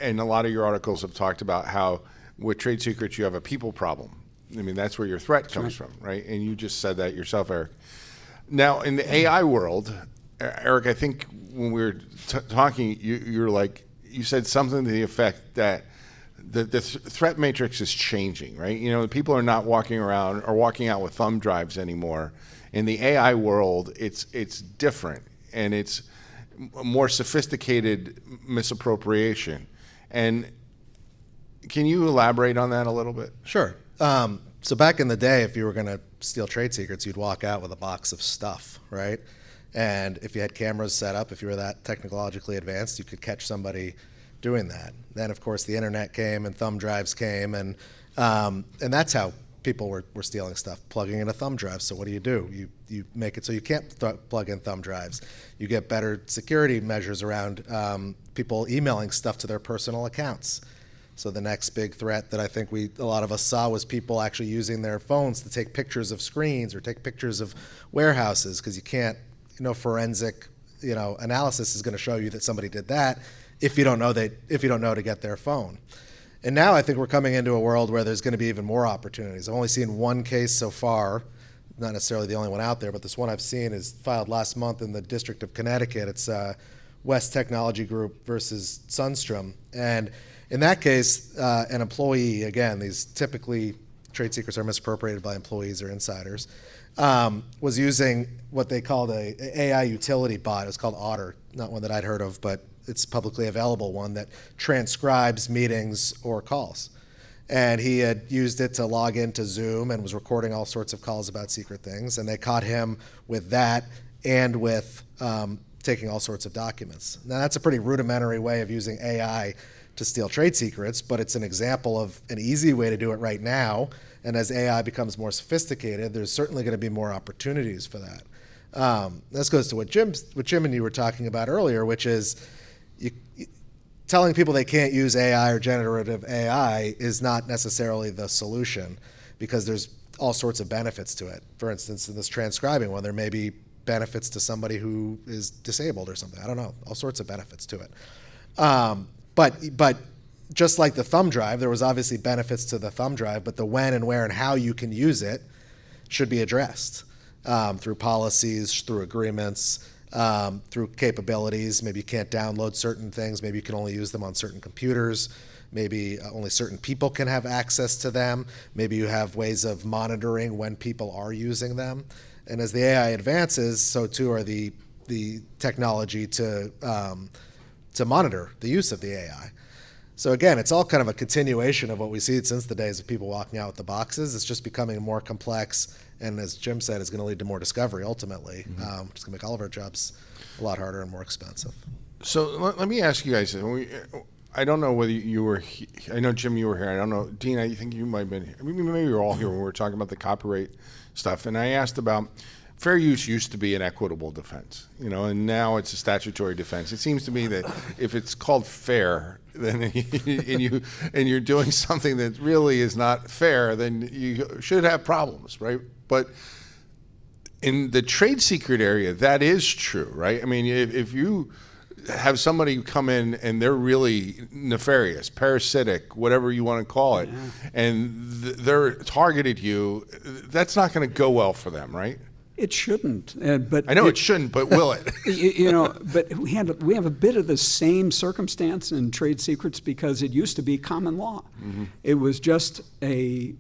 a lot of your articles have talked about how with trade secrets you have a people problem. I mean, that's where your threat comes from, right? And you just said that yourself, Eric. Now, in the AI world, Eric, I think when we were talking, you're like, you said something to the effect that the threat matrix is changing, right? People are not walking around or walking out with thumb drives anymore. In the AI world, it's different, and it's more sophisticated misappropriation. And can you elaborate on that a little bit? Sure. So back in the day, if you were going to steal trade secrets, you'd walk out with a box of stuff, right? And if you had cameras set up, if you were that technologically advanced, you could catch somebody doing that. Then, of course, the internet came and thumb drives came, and that's how people were stealing stuff, plugging in a thumb drive. So what do? You make it so you can't plug in thumb drives. You get better security measures around people emailing stuff to their personal accounts. So the next big threat that I think a lot of us saw was people actually using their phones to take pictures of screens or take pictures of warehouses, because you can't, forensic, analysis is going to show you that somebody did that if you don't know to get their phone. And now I think we're coming into a world where there's going to be even more opportunities. I've only seen one case so far, not necessarily the only one out there, but this one I've seen is filed last month in the District of Connecticut. It's West Technology Group versus Sunstrom. And in that case, an employee, again, these typically trade secrets are misappropriated by employees or insiders, was using what they called a AI utility bot. It was called Otter, not one that I'd heard of, but it's publicly available one that transcribes meetings or calls. And he had used it to log into Zoom and was recording all sorts of calls about secret things. And they caught him with that and with taking all sorts of documents. Now, that's a pretty rudimentary way of using AI to steal trade secrets, but it's an example of an easy way to do it right now. And as AI becomes more sophisticated, there's certainly going to be more opportunities for that. This goes to what Jim and you were talking about earlier, which is telling people they can't use AI or generative AI is not necessarily the solution, because there's all sorts of benefits to it. For instance, in this transcribing one, there may be benefits to somebody who is disabled or something. I don't know, all sorts of benefits to it. But just like the thumb drive, there was obviously benefits to the thumb drive, but the when and where and how you can use it should be addressed through policies, through agreements, through capabilities. Maybe you can't download certain things. Maybe you can only use them on certain computers. Maybe only certain people can have access to them. Maybe you have ways of monitoring when people are using them. And as the AI advances, so too are the technology to monitor the use of the AI. So again, it's all kind of a continuation of what we see since the days of people walking out with the boxes. It's just becoming more complex, and as Jim said, it's going to lead to more discovery ultimately, which is going to make all of our jobs a lot harder and more expensive. So let me ask you guys. I don't know whether you were. I know Jim, you were here. I don't know, Dean. I think you might have been. Maybe you were all here when we were talking about the copyright stuff, and I asked about. Fair use used to be an equitable defense, and now it's a statutory defense. It seems to me that if it's called fair, then and you're doing something that really is not fair, then you should have problems, right? But in the trade secret area, that is true, right? I mean, if you have somebody come in and they're really nefarious, parasitic, whatever you want to call it, and they're targeted you, that's not going to go well for them, right? It shouldn't, but I know it shouldn't, but will it? But we have a bit of the same circumstance in trade secrets, because it used to be common law. Mm-hmm. It was just a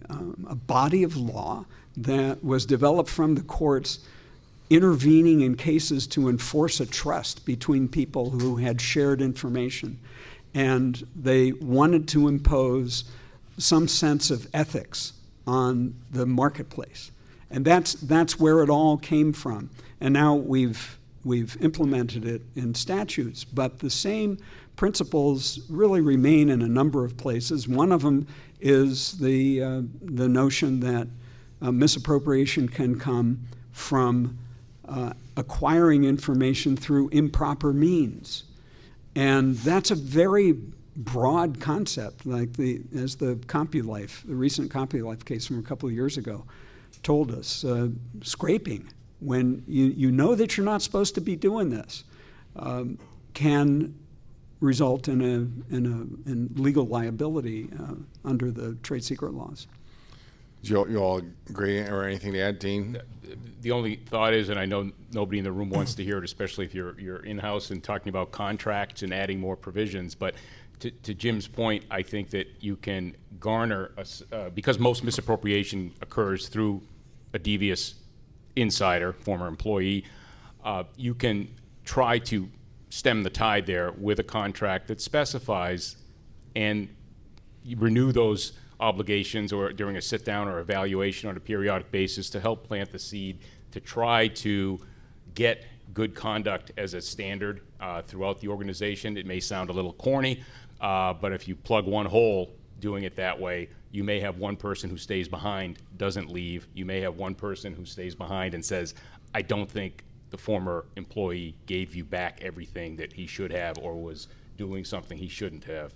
body of law that was developed from the courts, intervening in cases to enforce a trust between people who had shared information, and they wanted to impose some sense of ethics on the marketplace. And that's where it all came from. And now we've implemented it in statutes, but the same principles really remain in a number of places. One of them is the notion that misappropriation can come from acquiring information through improper means. And that's a very broad concept, like the CompuLife, the recent CompuLife case from a couple of years ago, told us. Scraping, when you know that you're not supposed to be doing this, can result in legal liability under the trade secret laws. Do you all agree, or anything to add, Dean? The only thought is, and I know nobody in the room wants to hear it, especially if you're in-house and talking about contracts and adding more provisions, but to Jim's point, I think that you can garner, because most misappropriation occurs through a devious insider, former employee, you can try to stem the tide there with a contract that specifies and you renew those obligations, or during a sit-down or evaluation on a periodic basis, to help plant the seed to try to get good conduct as a standard throughout the organization. It may sound a little corny, but if you plug one hole doing it that way, you may have one person who stays behind, doesn't leave. You may have one person who stays behind and says, I don't think the former employee gave you back everything that he should have, or was doing something he shouldn't have.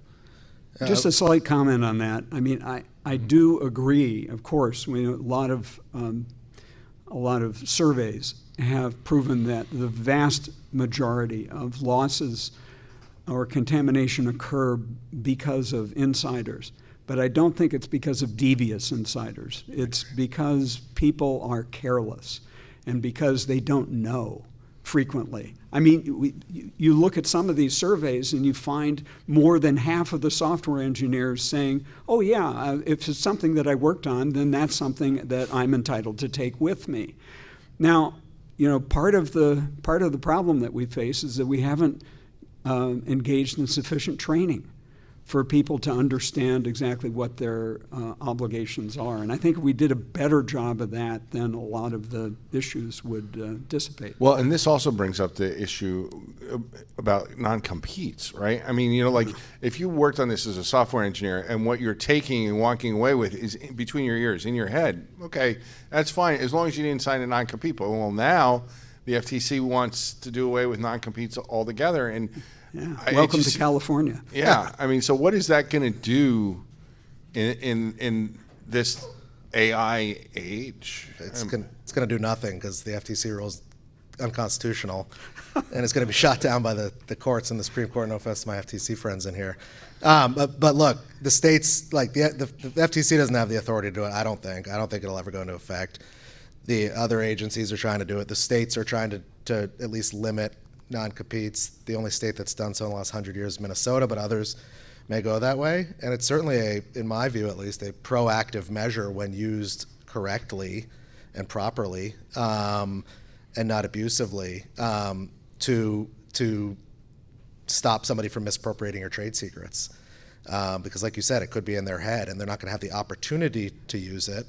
Just a slight comment on that. I mean, I do agree. Of course, a lot of surveys have proven that the vast majority of losses or contamination occur because of insiders. But I don't think it's because of devious insiders. It's because people are careless and because they don't know frequently. I mean, you look at some of these surveys and you find more than half of the software engineers saying, oh yeah, if it's something that I worked on, then that's something that I'm entitled to take with me. Now, part of the problem that we face is that we haven't engaged in sufficient training for people to understand exactly what their obligations are. And I think if we did a better job of that, then a lot of the issues would dissipate. Well, and this also brings up the issue about non-competes, right? I mean, like if you worked on this as a software engineer and what you're taking and walking away with is in between your ears, in your head, okay, that's fine as long as you didn't sign a non-compete. But well, now the FTC wants to do away with non-competes altogether, and yeah. Welcome to California. Yeah, I mean, so what is that going to do in this AI age? It's going to do nothing because the FTC rule is unconstitutional, and it's going to be shot down by the courts and the Supreme Court. No offense to my FTC friends in here, but look, the states, like the FTC doesn't have the authority to do it. I don't think it'll ever go into effect. The other agencies are trying to do it. The states are trying to at least limit non-competes. The only state that's done so in the last 100 years is Minnesota, but others may go that way. And it's certainly, in my view at least, a proactive measure when used correctly and properly, and not abusively, to stop somebody from misappropriating your trade secrets. Because like you said, it could be in their head and they're not going to have the opportunity to use it,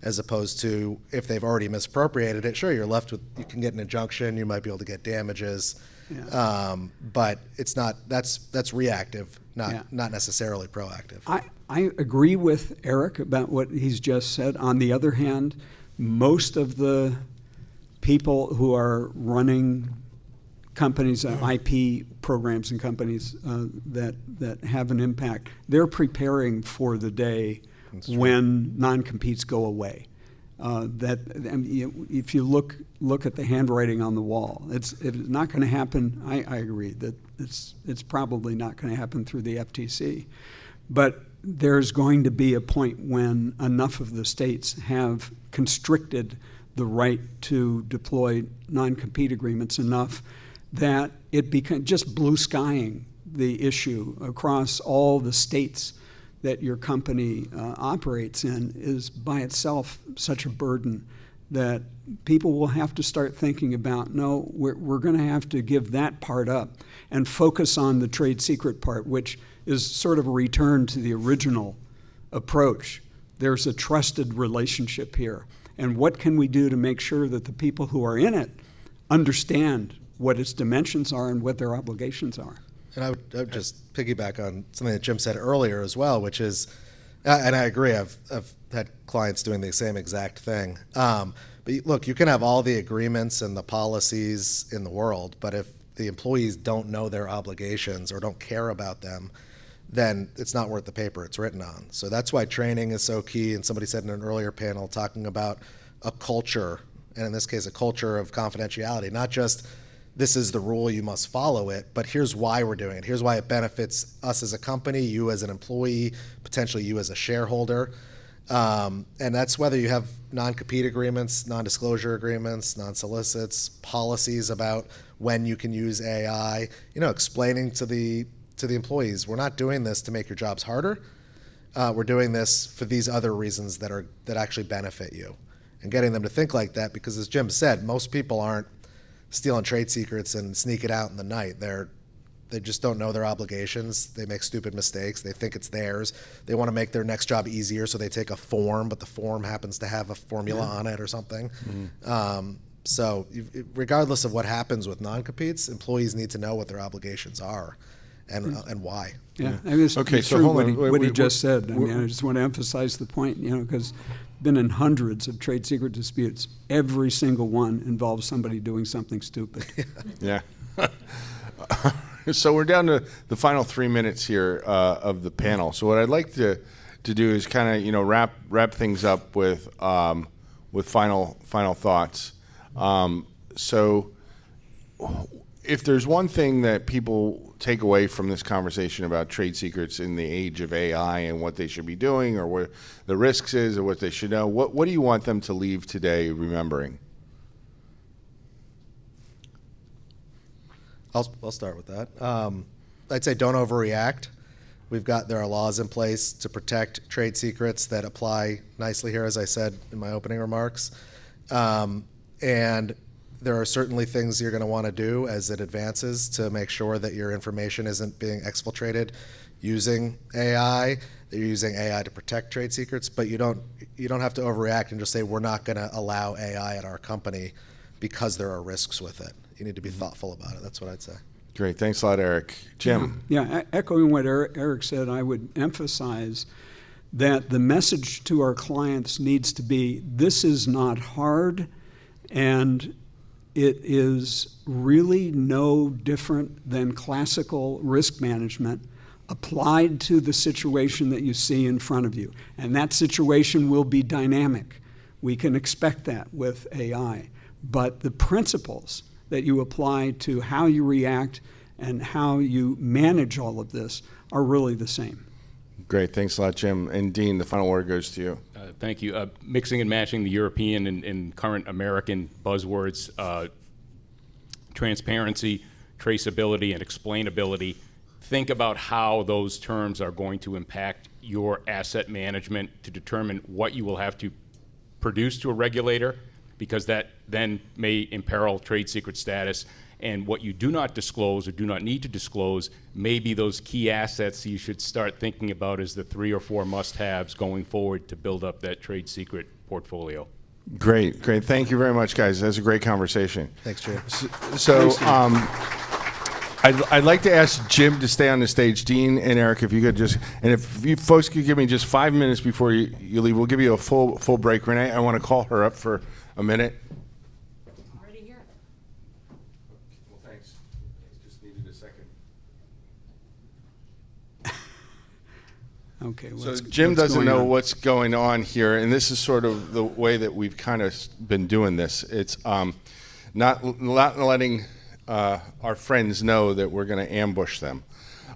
as opposed to if they've already misappropriated it, sure, you're left with, you can get an injunction, you might be able to get damages, but it's not, that's reactive, not necessarily proactive. I agree with Eric about what he's just said. On the other hand, most of the people who are running companies, IP programs and companies that have an impact, they're preparing for the day when non-competes go away. If you look at the handwriting on the wall, it's not going to happen. I agree that it's probably not going to happen through the FTC, but there's going to be a point when enough of the states have constricted the right to deploy non-compete agreements enough that it becomes just blue skying the issue across all the states that your company operates in is by itself such a burden that people will have to start thinking about, no, we're going to have to give that part up and focus on the trade secret part, which is sort of a return to the original approach. There's a trusted relationship here. And what can we do to make sure that the people who are in it understand what its dimensions are and what their obligations are? And I would just piggyback on something that Jim said earlier as well, which is, and I agree, I've had clients doing the same exact thing. But look, you can have all the agreements and the policies in the world, but if the employees don't know their obligations or don't care about them, then it's not worth the paper it's written on. So that's why training is so key. And somebody said in an earlier panel talking about a culture, and in this case, a culture of confidentiality, not just this is the rule, you must follow it, but here's why we're doing it. Here's why it benefits us as a company, you as an employee, potentially you as a shareholder. And that's whether you have non-compete agreements, non-disclosure agreements, non-solicits, policies about when you can use AI, explaining to the employees, we're not doing this to make your jobs harder. We're doing this for these other reasons that actually benefit you. And getting them to think like that, because as Jim said, most people aren't stealing trade secrets and sneak it out in the night. They just don't know their obligations. They make stupid mistakes. They think it's theirs. They want to make their next job easier, so they take a form, but the form happens to have a formula on it or something. Mm-hmm. So regardless of what happens with non-competes, employees need to know what their obligations are and why. Yeah, I mean, it's true what he just said. I mean, I just want to emphasize the point, because been in hundreds of trade secret disputes. Every single one involves somebody doing something stupid. Yeah. So we're down to the final 3 minutes here of the panel. So what I'd like to do is kind of wrap things up with final thoughts. So if there's one thing that people take away from this conversation about trade secrets in the age of AI and what they should be doing, or what the risks is, or what they should know, what do you want them to leave today remembering? I'll start with that. I'd say don't overreact. There are laws in place to protect trade secrets that apply nicely here, as I said in my opening remarks. And there are certainly things you're going to want to do as it advances to make sure that your information isn't being exfiltrated using AI, that you're using AI to protect trade secrets, but you don't have to overreact and just say we're not going to allow AI at our company because there are risks with it. You need to be thoughtful about it. That's what I'd say. Great. Thanks a lot, Eric. Jim? Yeah, echoing what Eric said, I would emphasize that the message to our clients needs to be, this is not hard, and it is really no different than classical risk management applied to the situation that you see in front of you. And that situation will be dynamic. We can expect that with AI. But the principles that you apply to how you react and how you manage all of this are really the same. Great. Thanks a lot, Jim. And Dean, the final word goes to you. Thank you. Mixing and matching the European and current American buzzwords, transparency, traceability, and explainability. Think about how those terms are going to impact your asset management to determine what you will have to produce to a regulator, because that then may imperil trade secret status. And what you do not disclose or do not need to disclose may be those key assets you should start thinking about as the 3 or 4 must-haves going forward to build up that trade secret portfolio. Great. Thank you very much, guys. That's a great conversation. Thanks, Jim. So I'd like to ask Jim to stay on the stage. Dean and Eric, if you could just, and if you folks could give me just 5 minutes before you leave, we'll give you a full break. Renee, I want to call her up for a minute. Already here. Well, thanks. I just needed a second. Okay. So Jim doesn't know what's going on here, and this is sort of the way that we've kind of been doing this. It's not letting our friends know that we're going to ambush them.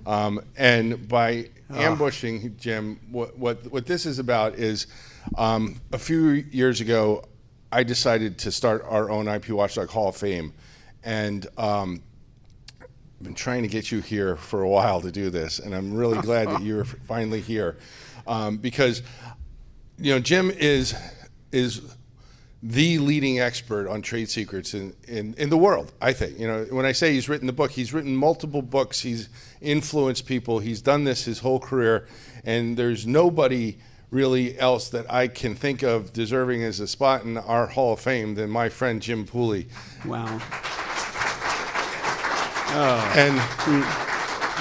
And by ambushing, Jim, what this is about is a few years ago, I decided to start our own IPWatchdog Hall of Fame, and I've been trying to get you here for a while to do this, and I'm really glad that you're finally here, because Jim is the leading expert on trade secrets in the world, I think. When I say he's written the book, he's written multiple books, he's influenced people, he's done this his whole career, and there's nobody really else that I can think of deserving as a spot in our Hall of Fame than my friend Jim Pooley. Wow. And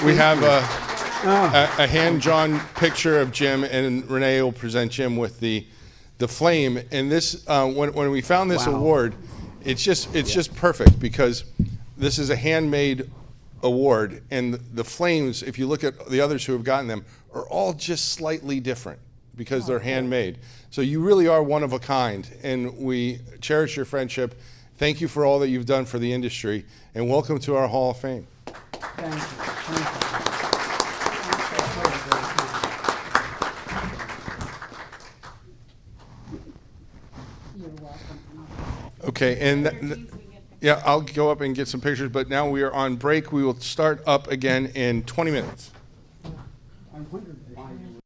we have a hand-drawn picture of Jim, and Renee will present Jim with the flame. And this, when we found this award, it's just perfect, because this is a handmade award, and the flames, if you look at the others who have gotten them, are all just slightly different because they're handmade. So you really are one of a kind, and we cherish your friendship. Thank you for all that you've done for the industry, and welcome to our Hall of Fame. Thank you. You're welcome. Okay, and yeah, I'll go up and get some pictures, but now we are on break. We will start up again in 20 minutes. I wondered why you were